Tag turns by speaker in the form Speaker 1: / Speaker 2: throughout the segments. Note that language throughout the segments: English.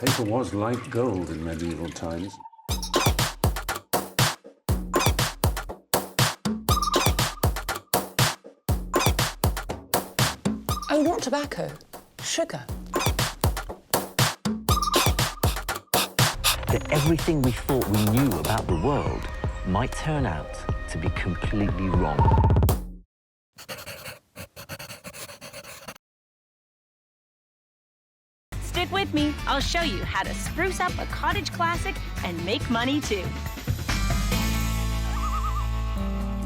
Speaker 1: Paper was like gold in medieval times.
Speaker 2: Oh, not tobacco. Sugar.
Speaker 3: That everything we thought we knew about the world might turn out to be completely wrong.
Speaker 4: Stick with me. I'll show you how to spruce up a cottage classic and make money too.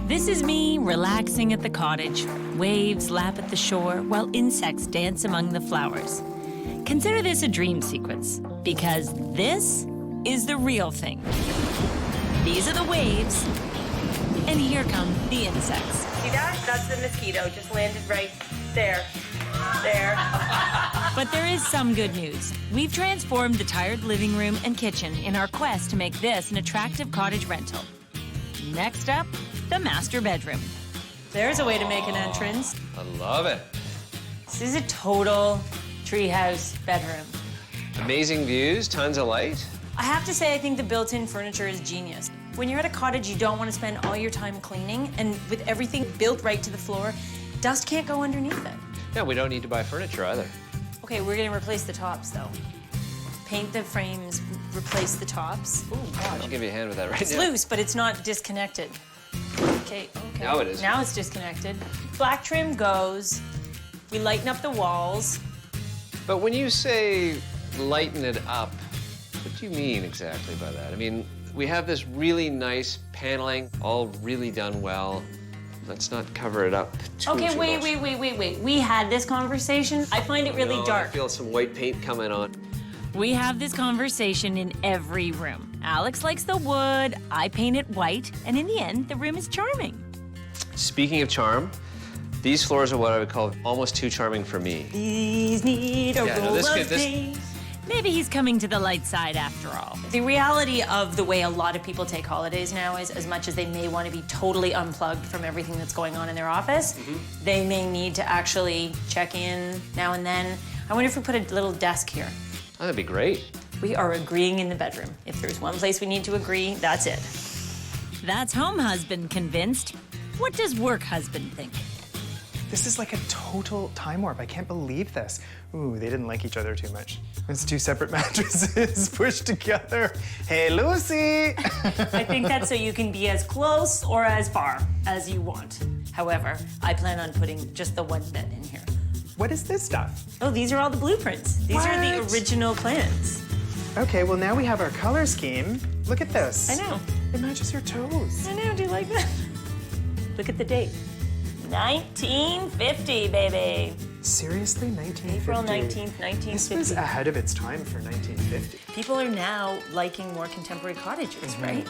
Speaker 4: This is me relaxing at the cottage. Waves lap at the shore while insects dance among the flowers. Consider this a dream sequence, because this is the real thing. These are the waves, and here come the insects.
Speaker 5: See that? That's the mosquito. Just landed right there. There.
Speaker 4: But there is some good news. We've transformed the tired living room and kitchen in our quest to make this an attractive cottage rental. Next up, the master bedroom. There's a way to make an entrance.
Speaker 6: I love it.
Speaker 4: This is a total treehouse bedroom.
Speaker 6: Amazing views, tons of light.
Speaker 4: I have to say, I think the built-in furniture is genius. When you're at a cottage, you don't want to spend all your time cleaning, and with everything built right to the floor, dust can't go underneath it.
Speaker 6: Yeah, we don't need to buy furniture either.
Speaker 4: Okay, we're gonna replace the tops, though. Paint the frames, replace the tops. Ooh,
Speaker 6: I'll give you a hand with that right
Speaker 4: it's
Speaker 6: now.
Speaker 4: loose, but it's not disconnected. Okay.
Speaker 6: Now it is.
Speaker 4: Now it's disconnected. Black trim goes. We lighten up the walls.
Speaker 6: But when you say lighten it up, what do you mean exactly by that? I mean, we have this really nice paneling, all really done well. Let's not cover it up too
Speaker 4: Okay,
Speaker 6: much.
Speaker 4: wait. We had this conversation. I find it really
Speaker 6: No,
Speaker 4: dark.
Speaker 6: I feel some white paint coming on.
Speaker 4: We have this conversation in every room. Alex likes the wood, I paint it white, and in the end, the room is charming.
Speaker 6: Speaking of charm, these floors are what I would call almost too charming for me.
Speaker 4: These need a roll of paint. Maybe he's coming to the light side after all. The reality of the way a lot of people take holidays now is, as much as they may want to be totally unplugged from everything that's going on in their office, they may need to actually check in now and then. I wonder if we put a little desk here.
Speaker 6: Oh, that'd be great.
Speaker 4: We are agreeing in the bedroom. If there's one place we need to agree, that's it. That's home husband convinced. What does work husband think?
Speaker 7: This is like a total time warp. I can't believe this. Ooh, they didn't like each other too much. It's two separate mattresses pushed together. Hey, Lucy!
Speaker 4: I think that's so you can be as close or as far as you want. However, I plan on putting just the one bed in here.
Speaker 7: What is this stuff?
Speaker 4: Oh, these are all the blueprints. These are the original plans.
Speaker 7: Okay, well now we have our color scheme. Look at this.
Speaker 4: I know.
Speaker 7: It matches your toes.
Speaker 4: I know, do you like that? Look at the date. 1950, baby.
Speaker 7: Seriously, 1950?
Speaker 4: April 19th, 1950.
Speaker 7: This was ahead of its time for 1950.
Speaker 4: People are now liking more contemporary cottages, right?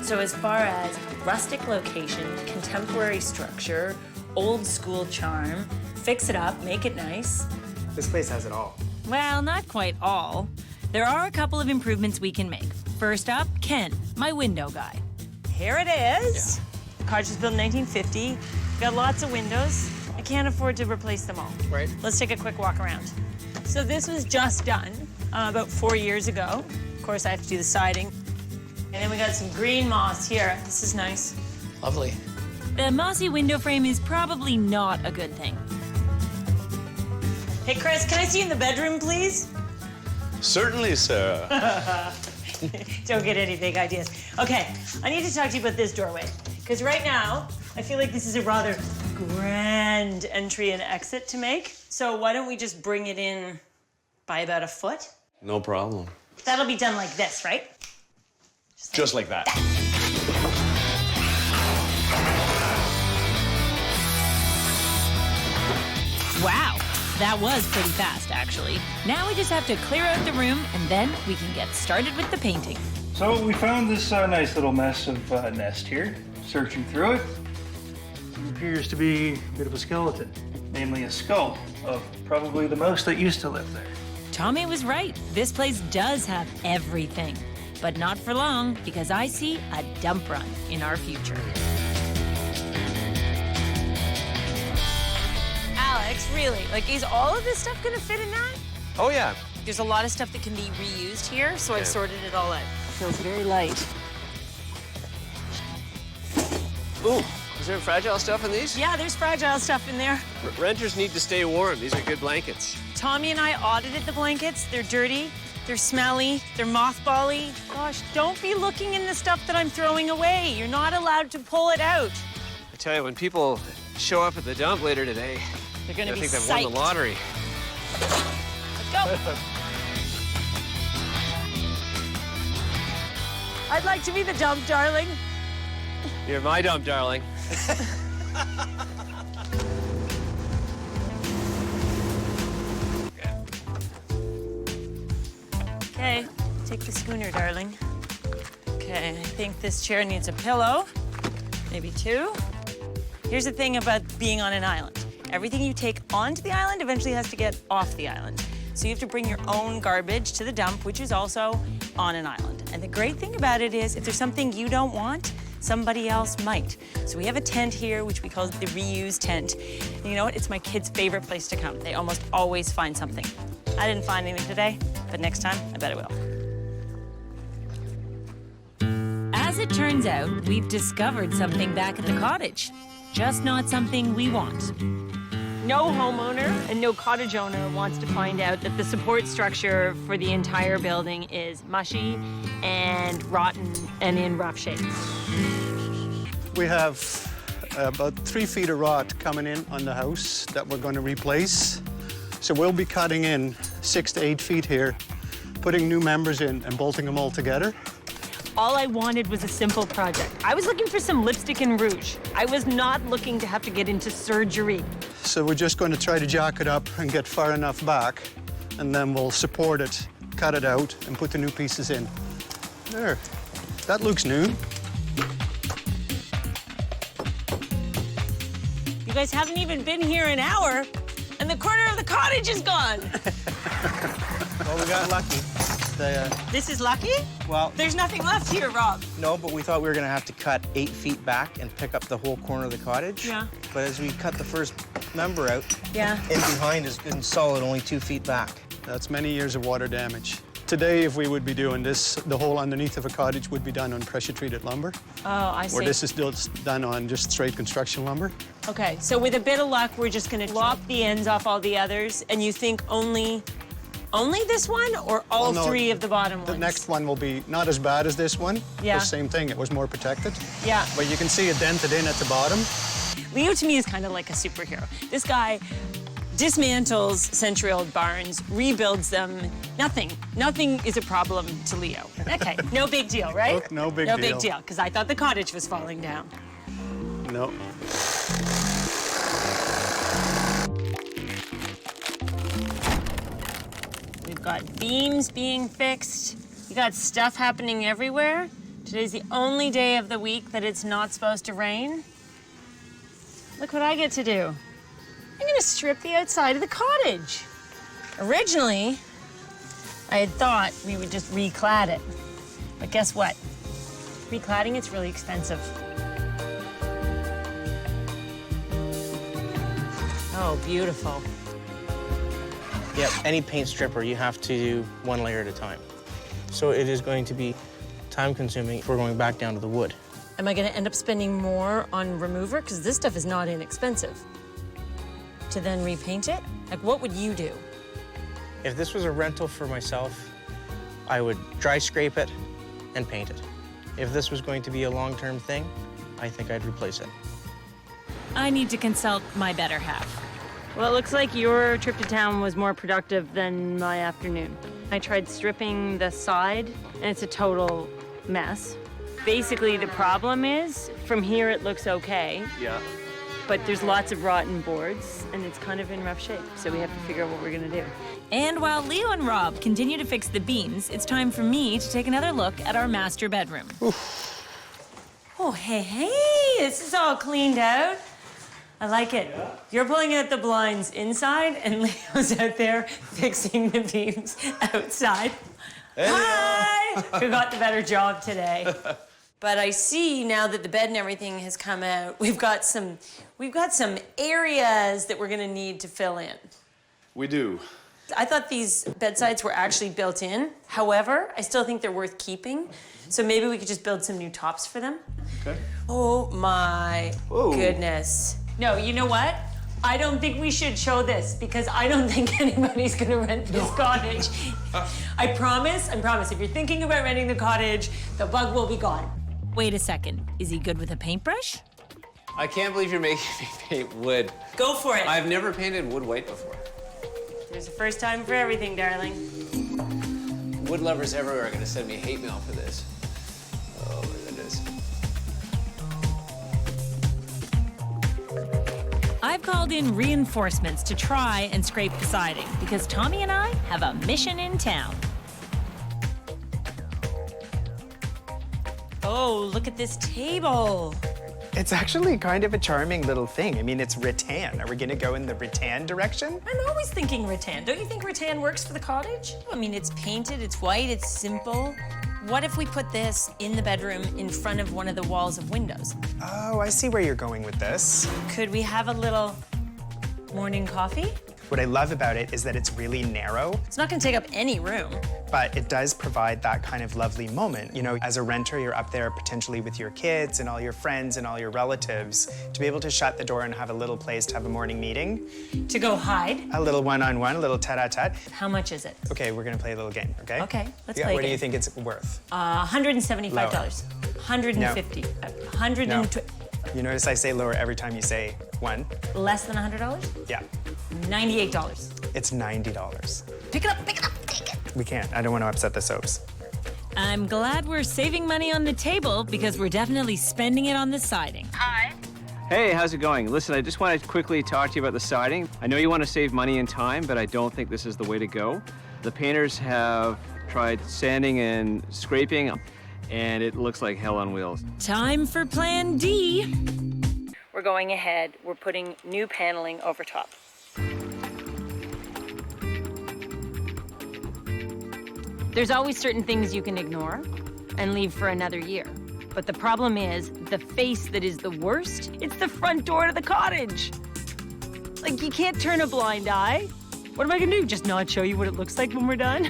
Speaker 4: So as far as rustic location, contemporary structure, old school charm, fix it up, make it nice.
Speaker 7: This place has it all.
Speaker 4: Well, not quite all. There are a couple of improvements we can make. First up, Ken, my window guy. Here it is.
Speaker 6: Yeah.
Speaker 4: The cottage was built in 1950. Got lots of windows. I can't afford to replace them all.
Speaker 6: Right.
Speaker 4: Let's take a quick walk around. So this was just done about 4 years ago. Of course, I have to do the siding. And then we got some green moss here. This is nice.
Speaker 8: Lovely.
Speaker 4: The mossy window frame is probably not a good thing. Hey, Chris, can I see you in the bedroom, please?
Speaker 8: Certainly, Sarah.
Speaker 4: Don't get any big ideas. Okay, I need to talk to you about this doorway. Because right now, I feel like this is a rather grand entry and exit to make. So why don't we just bring it in by about a foot?
Speaker 8: No problem.
Speaker 4: That'll be done like this, right?
Speaker 8: Just like that.
Speaker 4: Wow, that was pretty fast, actually. Now we just have to clear out the room, and then we can get started with the painting.
Speaker 9: So we found this nice little mess of nest here. Searching through it, it appears to be a bit of a skeleton, namely a skull of probably the mouse that used to live there.
Speaker 4: Tommy was right. This place does have everything, but not for long, because I see a dump run in our future. Alex, really? Like, is all of this stuff gonna fit in that?
Speaker 6: Oh, yeah.
Speaker 4: there's a lot of stuff that can be reused here, so I've sorted it all out. It feels very light.
Speaker 6: Ooh, is there fragile stuff in these?
Speaker 4: Yeah, there's fragile stuff in there.
Speaker 6: Renters need to stay warm. These are good blankets.
Speaker 4: Tommy and I audited the blankets. They're dirty, they're smelly, they're mothbally. Gosh, don't be looking in the stuff that I'm throwing away. You're not allowed to pull it out.
Speaker 6: I tell you, when people show up at the dump later today,
Speaker 4: They're gonna
Speaker 6: I
Speaker 4: be
Speaker 6: think they've
Speaker 4: psyched.
Speaker 6: won the lottery.
Speaker 4: Let's go. I'd like to be the dump, darling.
Speaker 6: You're my dump, darling.
Speaker 4: Okay, take the schooner, darling. Okay, I think this chair needs a pillow, maybe two. Here's the thing about being on an island. Everything you take onto the island eventually has to get off the island. So you have to bring your own garbage to the dump, which is also on an island. And the great thing about it is if there's something you don't want, somebody else might. So we have a tent here, which we call the reuse tent. And you know what? It's my kids' favorite place to come. They almost always find something. I didn't find anything today, but next time, I bet I will. As it turns out, we've discovered something back at the cottage. Just not something we want. No homeowner and no cottage owner wants to find out that the support structure for the entire building is mushy and rotten and in rough shape.
Speaker 10: We have about 3 feet of rot coming in on the house that we're going to replace. So we'll be cutting in 6 to 8 feet here, putting new members in and bolting them all together.
Speaker 4: All I wanted was a simple project. I was looking for some lipstick and rouge. I was not looking to have to get into surgery.
Speaker 10: So we're just going to try to jack it up and get far enough back, and then we'll support it, cut it out, and put the new pieces in. There. That looks new.
Speaker 4: You guys haven't even been here an hour, and the corner of the cottage is gone.
Speaker 11: Well, we got lucky.
Speaker 4: This is lucky?
Speaker 11: Well,
Speaker 4: There's nothing left here, Rob.
Speaker 11: no, but we thought we were gonna have to cut 8 feet back and pick up the whole corner of the cottage.
Speaker 4: Yeah.
Speaker 11: But as we cut the first member out,
Speaker 4: Yeah.
Speaker 11: in behind is solid, only 2 feet back.
Speaker 10: That's many years of water damage. Today, if we would be doing this, the whole underneath of a cottage would be done on pressure-treated lumber,
Speaker 4: Oh, I see.
Speaker 10: where this is still done on just straight construction lumber.
Speaker 4: Okay, so with a bit of luck, we're just gonna lop the ends off all the others, and you think only this one, or all
Speaker 10: Well, no,
Speaker 4: 3 of the bottom
Speaker 10: The
Speaker 4: ones?
Speaker 10: next one will be not as bad as this one.
Speaker 4: Yeah.
Speaker 10: The same thing, it was more protected.
Speaker 4: Yeah.
Speaker 10: But you can see it dented in at the bottom.
Speaker 4: Leo, to me, is kind of like a superhero. This guy dismantles century-old barns, rebuilds them. Nothing is a problem to Leo. Okay, no big deal, right?
Speaker 10: No big
Speaker 4: No
Speaker 10: deal.
Speaker 4: big deal, because I thought the cottage was falling down.
Speaker 10: No.
Speaker 4: We've got beams being fixed. You got stuff happening everywhere. Today's the only day of the week that it's not supposed to rain. Look what I get to do. I'm gonna strip the outside of the cottage. Originally, I had thought we would just reclad it. But guess what? Recladding it's really expensive. Oh, beautiful.
Speaker 11: Yep, any paint stripper, you have to do 1 layer at a time. So it is going to be time-consuming if we're going back down to the wood.
Speaker 4: Am I gonna end up spending more on remover? Because this stuff is not inexpensive. To then repaint it? Like, what would you do?
Speaker 11: If this was a rental for myself, I would dry scrape it and paint it. If this was going to be a long-term thing, I think I'd replace it.
Speaker 4: I need to consult my better half. Well, it looks like your trip to town was more productive than my afternoon. I tried stripping the side, and it's a total mess. Basically, the problem is, from here it looks okay,
Speaker 6: Yeah.
Speaker 4: but there's lots of rotten boards, and it's kind of in rough shape, so we have to figure out what we're gonna do. And while Leo and Rob continue to fix the beams, it's time for me to take another look at our master bedroom. Oh, hey, this is all cleaned out. I like it. Yeah. You're pulling out the blinds inside, and Leo's out there fixing the beams outside. Hey. Hi! Who got the better job today? But I see now that the bed and everything has come out, we've got some areas that we're gonna need to fill in.
Speaker 8: We do.
Speaker 4: I thought these bedsides were actually built in. However, I still think they're worth keeping. So maybe we could just build some new tops for them.
Speaker 8: Okay.
Speaker 4: Oh my goodness. No, you know what? I don't think we should show this because I don't think anybody's gonna rent this cottage. I promise, if you're thinking about renting the cottage, the bug will be gone.
Speaker 12: Wait a second, is he good with a paintbrush?
Speaker 6: I can't believe you're making me paint wood.
Speaker 4: Go for it.
Speaker 6: I've never painted wood white before.
Speaker 4: There's a first time for everything, darling.
Speaker 6: Wood lovers everywhere are gonna send me hate mail for this. Oh my goodness.
Speaker 12: I've called in reinforcements to try and scrape the siding because Tommy and I have a mission in town.
Speaker 4: Oh, look at this table.
Speaker 7: It's actually kind of a charming little thing. I mean, it's rattan. Are we gonna go in the rattan direction?
Speaker 4: I'm always thinking rattan. Don't you think rattan works for the cottage? I mean, it's painted, it's white, it's simple. What if we put this in the bedroom in front of one of the walls of windows?
Speaker 7: Oh, I see where you're going with this.
Speaker 4: Could we have a little morning coffee?
Speaker 7: What I love about it is that it's really narrow,
Speaker 4: It's not gonna take up any room.
Speaker 7: but it does provide that kind of lovely moment. You know, as a renter, you're up there potentially with your kids and all your friends and all your relatives. To be able to shut the door and have a little place to have a morning meeting.
Speaker 4: To go hide?
Speaker 7: A little one-on-one, a little tete-a-tete.
Speaker 4: How much is it?
Speaker 7: Okay, we're gonna play a little game, okay?
Speaker 4: Okay, let's
Speaker 7: Yeah,
Speaker 4: play a
Speaker 7: what do you
Speaker 4: game.
Speaker 7: think it's worth?
Speaker 4: $175. 150. 120.
Speaker 7: You notice I say lower every time you say one?
Speaker 4: Less than $100?
Speaker 7: Yeah,
Speaker 4: $98.
Speaker 7: it's $90.
Speaker 4: Pick it up, pick it up, take it.
Speaker 7: We can't, I don't wanna upset the soaps.
Speaker 12: I'm glad we're saving money on the table because we're definitely spending it on the siding.
Speaker 6: Hey, how's it going? Listen, I just wanted to quickly talk to you about the siding. I know you want to save money and time, but I don't think this is the way to go. The painters have tried sanding and scraping, and it looks like hell on wheels.
Speaker 12: Time for Plan D.
Speaker 4: We're going ahead, we're putting new paneling over top. There's always certain things you can ignore and leave for another year. But the problem is, the face that is the worst, it's the front door to the cottage. Like, you can't turn a blind eye. What am I gonna do, just not show you what it looks like when we're done?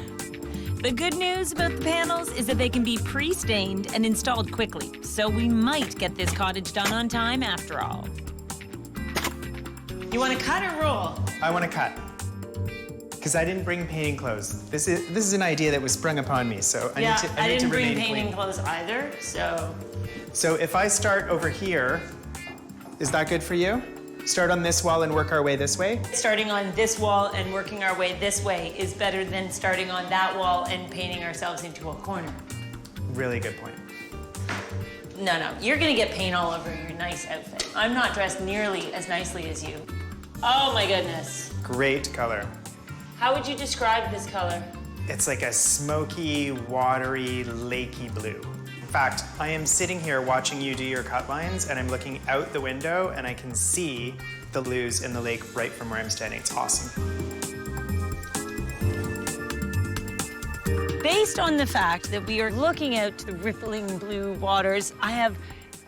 Speaker 12: The good news about the panels is that they can be pre-stained and installed quickly, so we might get this cottage done on time after all.
Speaker 4: You wanna cut or roll?
Speaker 7: I wanna cut. Because I didn't bring painting clothes. This is an idea that was sprung upon me, so I need to
Speaker 4: I didn't bring
Speaker 7: remain
Speaker 4: painting
Speaker 7: clean.
Speaker 4: clothes either, so.
Speaker 7: So if I start over here, is that good for you? Start on this wall and work our way this way?
Speaker 4: Starting on this wall and working our way this way is better than starting on that wall and painting ourselves into a corner.
Speaker 7: Really good point.
Speaker 4: No, you're gonna get paint all over your nice outfit. I'm not dressed nearly as nicely as you. Oh my goodness.
Speaker 7: Great color.
Speaker 4: How would you describe this color?
Speaker 7: It's like a smoky, watery, lakey blue. In fact, I am sitting here watching you do your cut lines, and I'm looking out the window, and I can see the blues in the lake right from where I'm standing. It's awesome.
Speaker 12: Based on the fact that we are looking out to the rippling blue waters, I have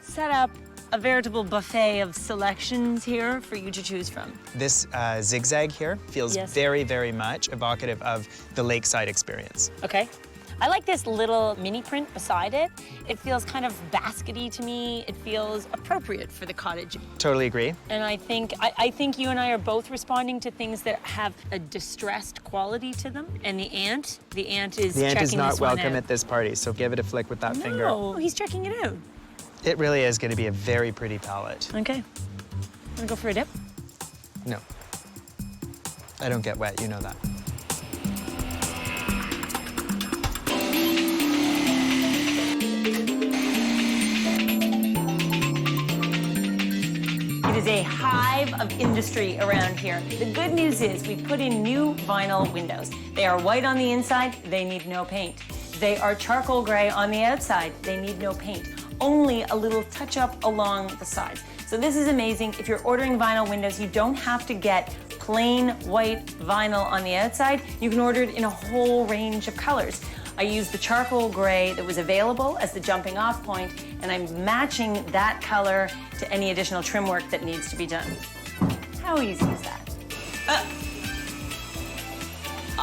Speaker 12: set up a veritable buffet of selections here for you to choose from.
Speaker 7: This zigzag here feels
Speaker 12: Yes.
Speaker 7: very, very much evocative of the lakeside experience.
Speaker 12: Okay. I like this little mini print beside it. It feels kind of baskety to me. It feels appropriate for the cottage.
Speaker 7: Totally agree.
Speaker 12: And I think you and I are both responding to things that have a distressed quality to them. And the ant is
Speaker 7: The ant is
Speaker 12: checking
Speaker 7: not
Speaker 12: this one
Speaker 7: welcome
Speaker 12: out.
Speaker 7: at this party, so give it a flick with that finger.
Speaker 12: No, he's checking it out.
Speaker 7: It really is going to be a very pretty palette.
Speaker 12: Okay. Wanna go for a dip?
Speaker 7: No. I don't get wet, you know that.
Speaker 4: It is a hive of industry around here. The good news is we put in new vinyl windows. They are white on the inside, they need no paint. They are charcoal gray on the outside, they need no paint. Only a little touch up along the sides. So this is amazing. If you're ordering vinyl windows, you don't have to get plain white vinyl on the outside. You can order it in a whole range of colors. I used the charcoal gray that was available as the jumping off point, and I'm matching that color to any additional trim work that needs to be done. How easy is that?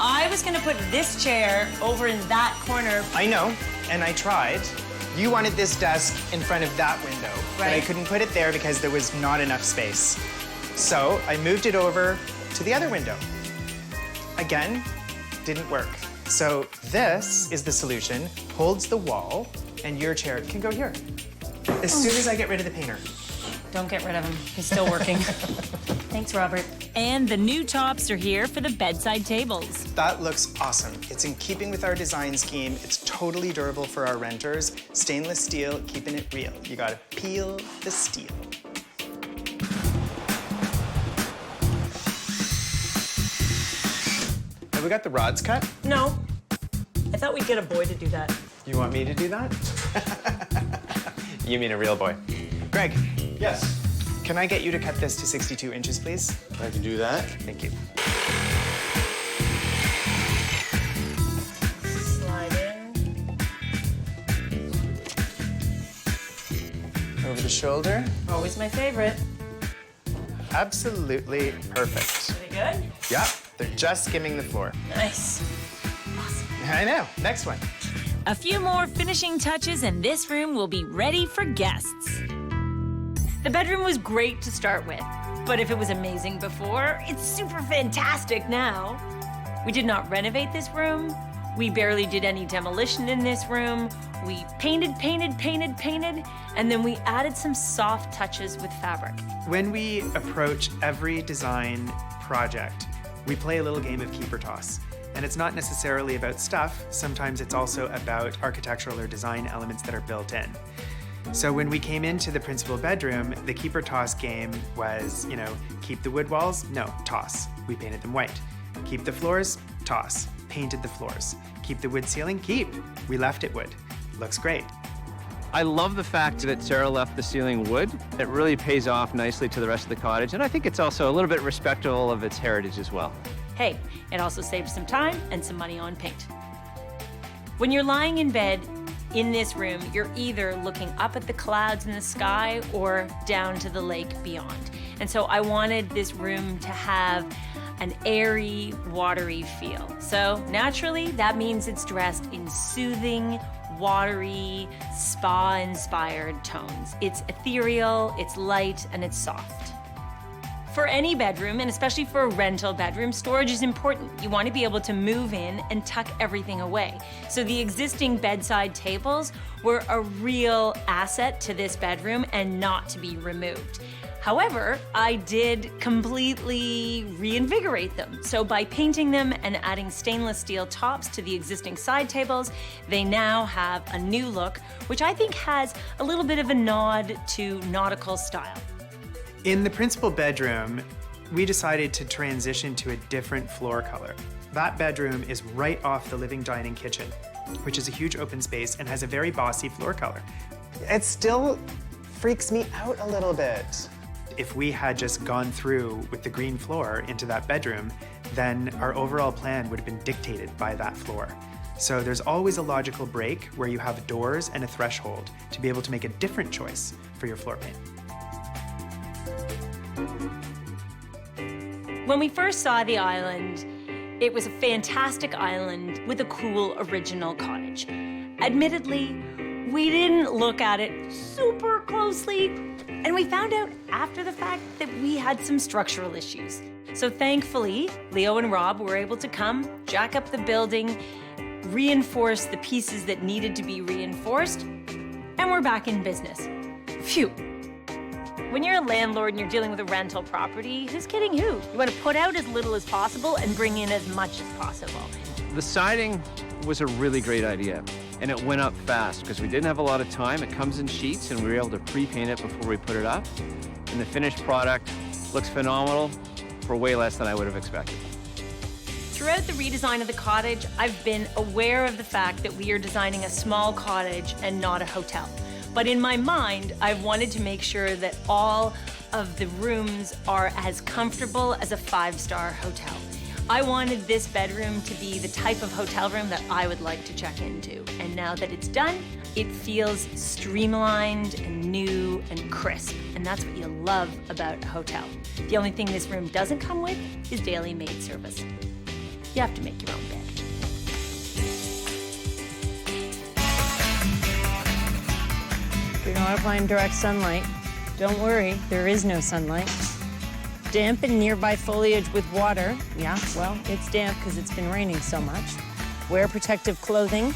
Speaker 4: I was gonna put this chair over in that corner.
Speaker 7: I know, and I tried. You wanted this desk in front of that window, but I
Speaker 4: Right.
Speaker 7: couldn't put it there because there was not enough space. So I moved it over to the other window. Again, didn't work. So this is the solution, holds the wall, and your chair can go here. As soon as I get rid of the painter.
Speaker 4: Don't get rid of him. He's still working. Thanks, Robert.
Speaker 12: And the new tops are here for the bedside tables.
Speaker 7: That looks awesome. It's in keeping with our design scheme. It's totally durable for our renters. Stainless steel, keeping it real. You gotta peel the steel. Have we got the rods cut?
Speaker 4: No. I thought we'd get a boy to do that.
Speaker 7: You want me to do that? You mean a real boy. Greg.
Speaker 10: Yes.
Speaker 7: Can I get you to cut this to 62 inches, please?
Speaker 10: I can do that.
Speaker 7: Thank you.
Speaker 4: Slide in.
Speaker 7: Over the shoulder.
Speaker 4: Always my favorite.
Speaker 7: Absolutely perfect.
Speaker 4: Pretty good?
Speaker 7: Yeah, they're just skimming the floor.
Speaker 4: Nice.
Speaker 7: I know. Next one.
Speaker 12: A few more finishing touches and this room will be ready for guests.
Speaker 4: The bedroom was great to start with, but if it was amazing before, it's super fantastic now. We did not renovate this room. We barely did any demolition in this room. We painted, and then we added some soft touches with fabric.
Speaker 7: When we approach every design project, we play a little game of keep or toss. And it's not necessarily about stuff. Sometimes it's also about architectural or design elements that are built in. So when we came into the principal bedroom, the keep or toss game was, keep the wood walls? No, toss. We painted them white. Keep the floors? Toss. Painted the floors. Keep the wood ceiling? Keep. We left it wood. Looks great.
Speaker 6: I love the fact that Sarah left the ceiling wood. It really pays off nicely to the rest of the cottage, and I think it's also a little bit respectful of its heritage as well.
Speaker 4: Hey, it also saves some time and some money on paint. When you're lying in bed in this room, you're either looking up at the clouds in the sky or down to the lake beyond. And so I wanted this room to have an airy, watery feel. So naturally, that means it's dressed in soothing, watery, spa-inspired tones. It's ethereal, it's light, and it's soft. For any bedroom, and especially for a rental bedroom, storage is important. You want to be able to move in and tuck everything away. So the existing bedside tables were a real asset to this bedroom and not to be removed. However, I did completely reinvigorate them. So by painting them and adding stainless steel tops to the existing side tables, they now have a new look, which I think has a little bit of a nod to nautical style.
Speaker 7: In the principal bedroom, we decided to transition to a different floor color. That bedroom is right off the living dining kitchen, which is a huge open space and has a very bossy floor color. It still freaks me out a little bit. If we had just gone through with the green floor into that bedroom, then our overall plan would have been dictated by that floor. So there's always a logical break where you have doors and a threshold to be able to make a different choice for your floor paint.
Speaker 4: When we first saw the island, it was a fantastic island with a cool original cottage. Admittedly, we didn't look at it super closely, and we found out after the fact that we had some structural issues. So thankfully, Leo and Rob were able to come, jack up the building, reinforce the pieces that needed to be reinforced, and we're back in business. Phew. When you're a landlord and you're dealing with a rental property, who's kidding who? You want to put out as little as possible and bring in as much as possible.
Speaker 6: The siding was a really great idea, and it went up fast because we didn't have a lot of time. It comes in sheets, and we were able to pre-paint it before we put it up. And the finished product looks phenomenal for way less than I would have expected.
Speaker 4: Throughout the redesign of the cottage, I've been aware of the fact that we are designing a small cottage and not a hotel. But in my mind, I've wanted to make sure that all of the rooms are as comfortable as a five-star hotel. I wanted this bedroom to be the type of hotel room that I would like to check into. And now that it's done, it feels streamlined and new and crisp. And that's what you love about a hotel. The only thing this room doesn't come with is daily maid service. You have to make your own bed. You're not applying direct sunlight. Don't worry, there is no sunlight. Dampen nearby foliage with water. Yeah, well, it's damp because it's been raining so much. Wear protective clothing.